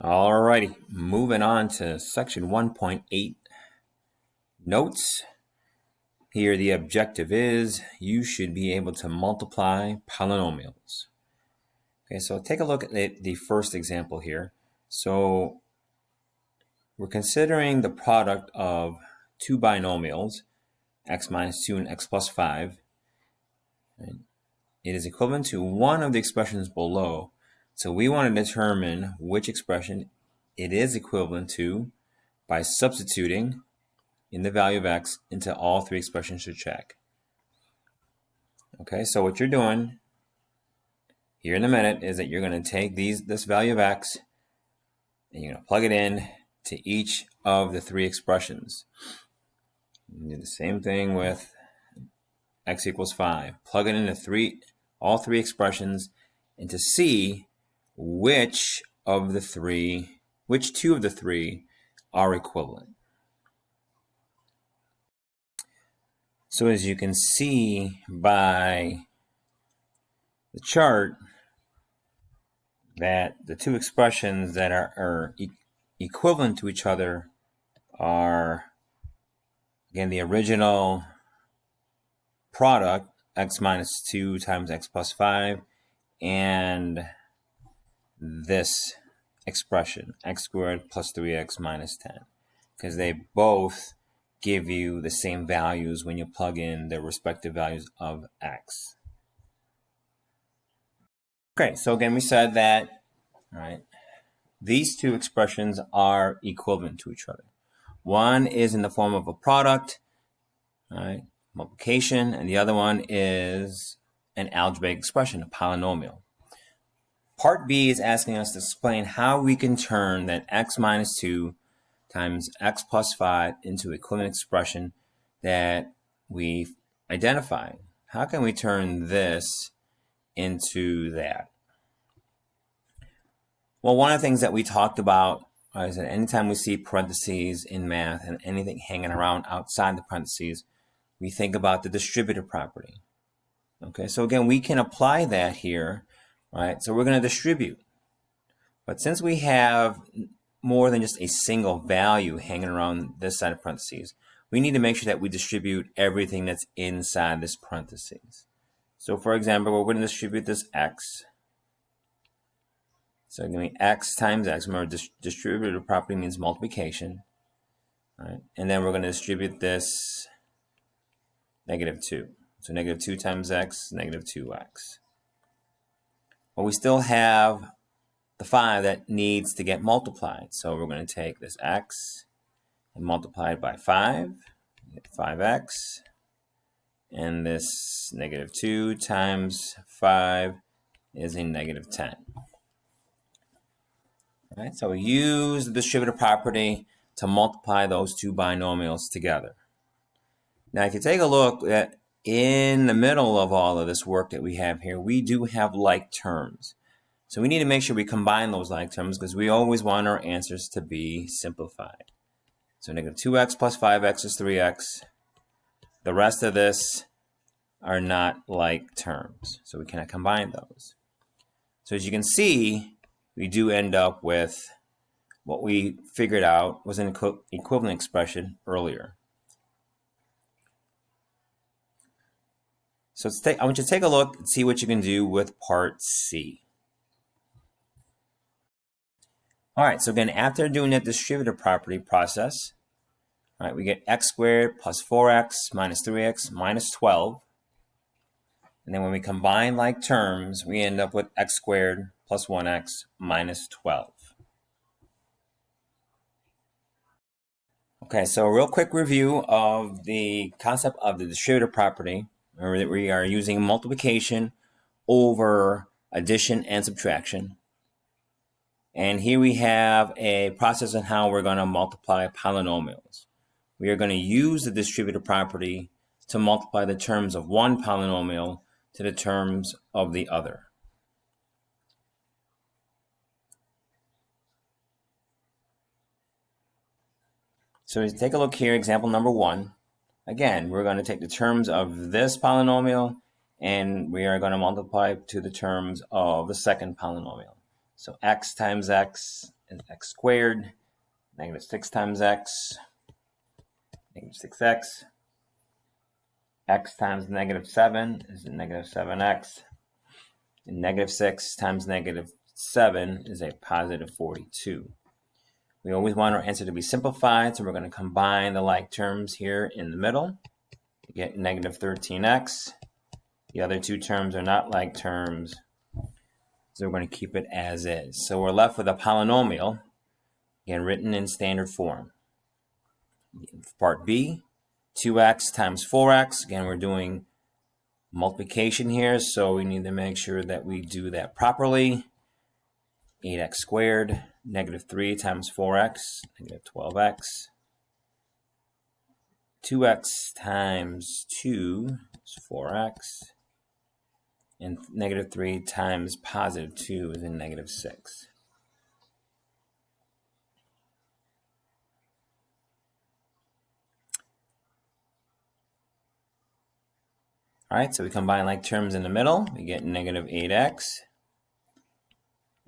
Alrighty, moving on to section 1.8 notes. Here the objective is you should be able to multiply polynomials. Okay, so take a look at the first example here. So we're considering the product of two binomials, x minus 2 and x plus 5. Right? It is equivalent to one of the expressions below. So we want to determine which expression it is equivalent to by substituting in the value of x into all three expressions to check. Okay, so what you're doing here in a minute is that you're going to take this value of x and you're going to plug it in to each of the three expressions. You do the same thing with x equals 5. Plug it into all three expressions and to see which two of the three are equivalent. So as you can see by the chart, that the two expressions that are equivalent to each other are, again, the original product, x minus 2 times x plus 5, and this expression, x squared plus 3x minus 10, because they both give you the same values when you plug in their respective values of x. Okay, so again, we said that, right, these two expressions are equivalent to each other. One is in the form of a product, right, multiplication, and the other one is an algebraic expression, a polynomial. Part B is asking us to explain how we can turn that x minus 2 times x plus 5 into an equivalent expression that we've identified. How can we turn this into that? Well, one of the things that we talked about is that anytime we see parentheses in math and anything hanging around outside the parentheses, we think about the distributive property. Okay, so again, we can apply that here, right? So we're going to distribute. But since we have more than just a single value hanging around this side of parentheses, we need to make sure that we distribute everything that's inside this parentheses. So for example, we're going to distribute this x. So give me x times x. Remember, distributive property means multiplication. Right? And then we're going to distribute this negative 2. So negative 2 times x, negative 2x. Well, we still have the 5 that needs to get multiplied. So we're going to take this x and multiply it by 5, get 5x. And this negative 2 times 5 is a negative 10. All right, so we use the distributive property to multiply those two binomials together. Now, if you take a look at in the middle of all of this work that we have here, we do have like terms. So we need to make sure we combine those like terms because we always want our answers to be simplified. So negative 2x plus 5x is 3x. The rest of this are not like terms, so we cannot combine those. So as you can see, we do end up with what we figured out was an equivalent expression earlier. So I want you to take a look and see what you can do with part C. All right, so again, after doing that distributive property process, all right, we get x squared plus 4x minus 3x minus 12. And then when we combine like terms, we end up with x squared plus 1x minus 12. Okay, so a real quick review of the concept of the distributive property. Remember that we are using multiplication over addition and subtraction. And here we have a process on how we're going to multiply polynomials. We are going to use the distributive property to multiply the terms of one polynomial to the terms of the other. So take a look here, example number 1. Again, we're going to take the terms of this polynomial and we are going to multiply to the terms of the second polynomial. So x times x is x squared. Negative 6 times x, negative 6x. X times negative 7 is negative 7x. And negative 6 times negative 7 is a positive 42. We always want our answer to be simplified, so we're going to combine the like terms here in the middle to get negative 13x. The other two terms are not like terms, so we're going to keep it as is. So we're left with a polynomial, again, written in standard form. Part B, 2x times 4x. Again, we're doing multiplication here, so we need to make sure that we do that properly. 8x squared, negative 3 times 4x, negative 12x. 2x times 2 is 4x. And negative 3 times positive 2 is a negative 6. All right, so we combine like terms in the middle. We get negative 8x.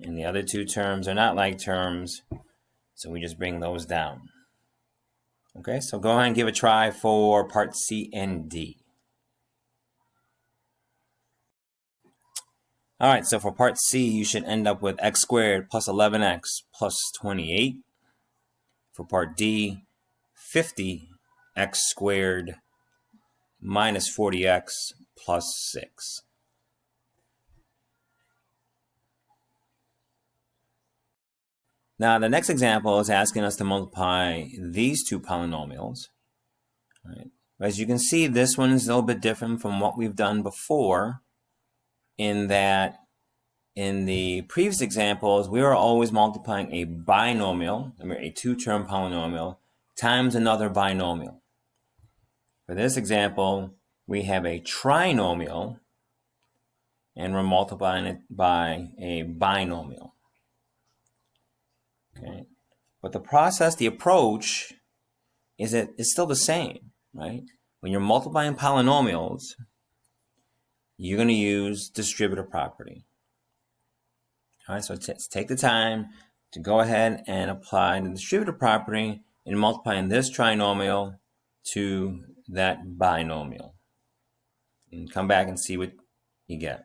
And the other two terms are not like terms, so we just bring those down. Okay, so go ahead and give a try for part C and D. All right, so for part C, you should end up with x squared plus 11x plus 28. For part D, 50x squared minus 40x plus 6. Now, the next example is asking us to multiply these two polynomials. Right. As you can see, this one is a little bit different from what we've done before, in that in the previous examples, we were always multiplying a binomial, a two-term polynomial, times another binomial. For this example, we have a trinomial, and we're multiplying it by a binomial. Okay, but the process, the approach, is still the same, right? When you're multiplying polynomials, you're going to use distributive property. All right, so let's take the time to go ahead and apply the distributive property in multiplying this trinomial to that binomial. And come back and see what you get.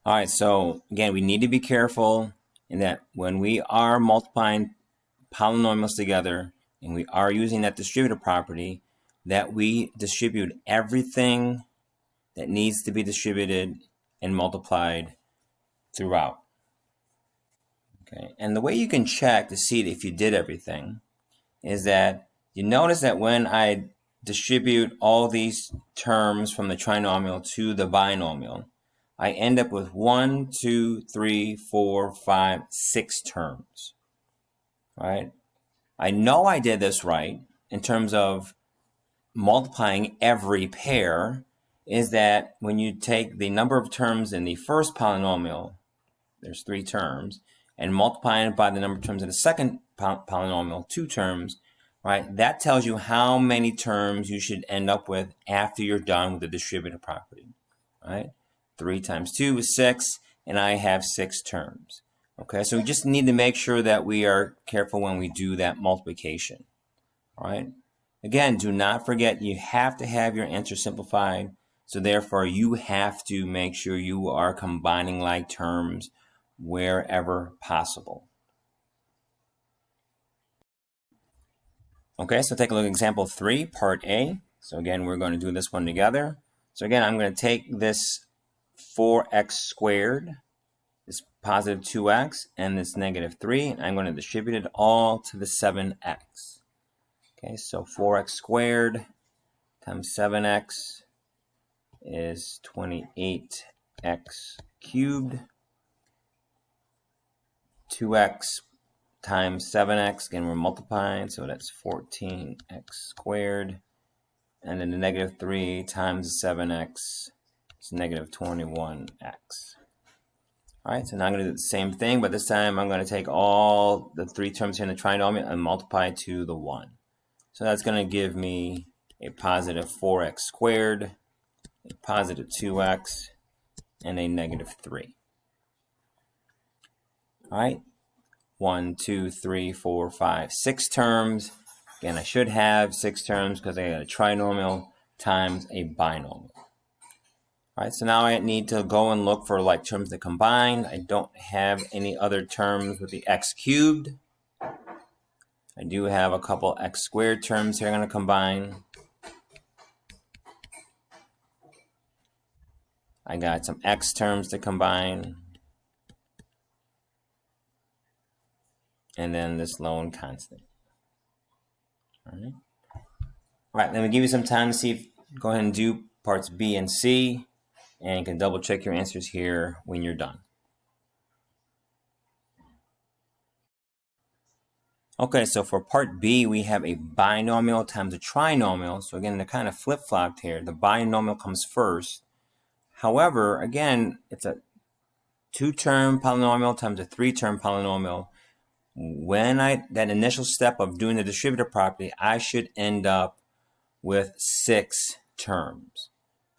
All right, so again, we need to be careful in that when we are multiplying polynomials together and we are using that distributive property, that we distribute everything that needs to be distributed and multiplied throughout. Okay, and the way you can check to see if you did everything is that you notice that when I distribute all these terms from the trinomial to the binomial, I end up with 1, 2, 3, 4, 5, 6 terms. Right? I know I did this right in terms of multiplying every pair, is that when you take the number of terms in the first polynomial, there's 3 terms, and multiply it by the number of terms in the second polynomial, 2 terms, right? That tells you how many terms you should end up with after you're done with the distributive property, right? 3 times 2 is 6, and I have 6 terms. Okay, so we just need to make sure that we are careful when we do that multiplication. All right. Again, do not forget you have to have your answer simplified. So therefore, you have to make sure you are combining like terms wherever possible. Okay, so take a look at example 3, part A. So again, we're going to do this one together. So again, I'm going to take this 4x squared, this positive 2x, and this negative 3, and I'm going to distribute it all to the 7x. Okay, so 4x squared times 7x is 28x cubed. 2x times 7x, again we're multiplying, so that's 14x squared. And then the negative 3 times 7x is negative 21x. All right, so now I'm going to do the same thing, but this time I'm going to take all the 3 terms here in the trinomial and multiply to the 1. So that's going to give me a positive 4x squared, a positive 2x, and a negative 3. All right, 1, 2, 3, 4, 5, 6 terms. Again, I should have 6 terms because I got a trinomial times a binomial. All right, so now I need to go and look for like terms that combine. I don't have any other terms with the x cubed. I do have a couple x squared terms here I'm going to combine. I got some x terms to combine. And then this lone constant. All right, let me give you some time to see if, go ahead and do parts B and C, and you can double check your answers here when you're done. Okay, so for part B, we have a binomial times a trinomial. So again, they're kind of flip-flopped here. The binomial comes first. However, again, it's a 2-term polynomial times a 3-term polynomial. When that initial step of doing the distributive property, I should end up with 6 terms.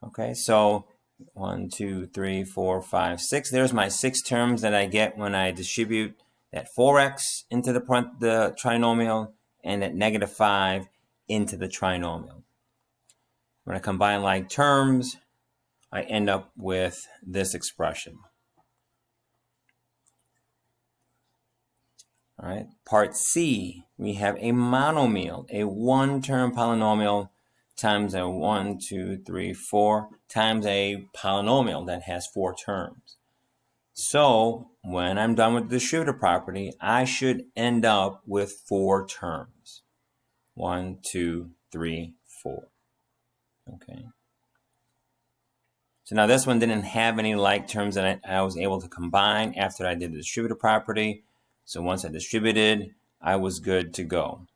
Okay, so 1, 2, 3, 4, 5, 6. There's my 6 terms that I get when I distribute that 4x into the trinomial and that -5 into the trinomial. When I combine like terms, I end up with this expression. All right, part C, we have a monomial, a 1-term polynomial times a 1, 2, 3, 4 times a polynomial that has 4 terms. So when I'm done with the distributive property, I should end up with 4 terms. 1, 2, 3, 4. Okay. So now this one didn't have any like terms that I was able to combine after I did the distributive property. So once I distributed, I was good to go.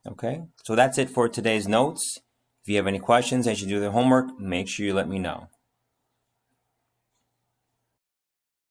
Okay, so that's it for today's notes. If you have any questions as you do the homework, make sure you let me know.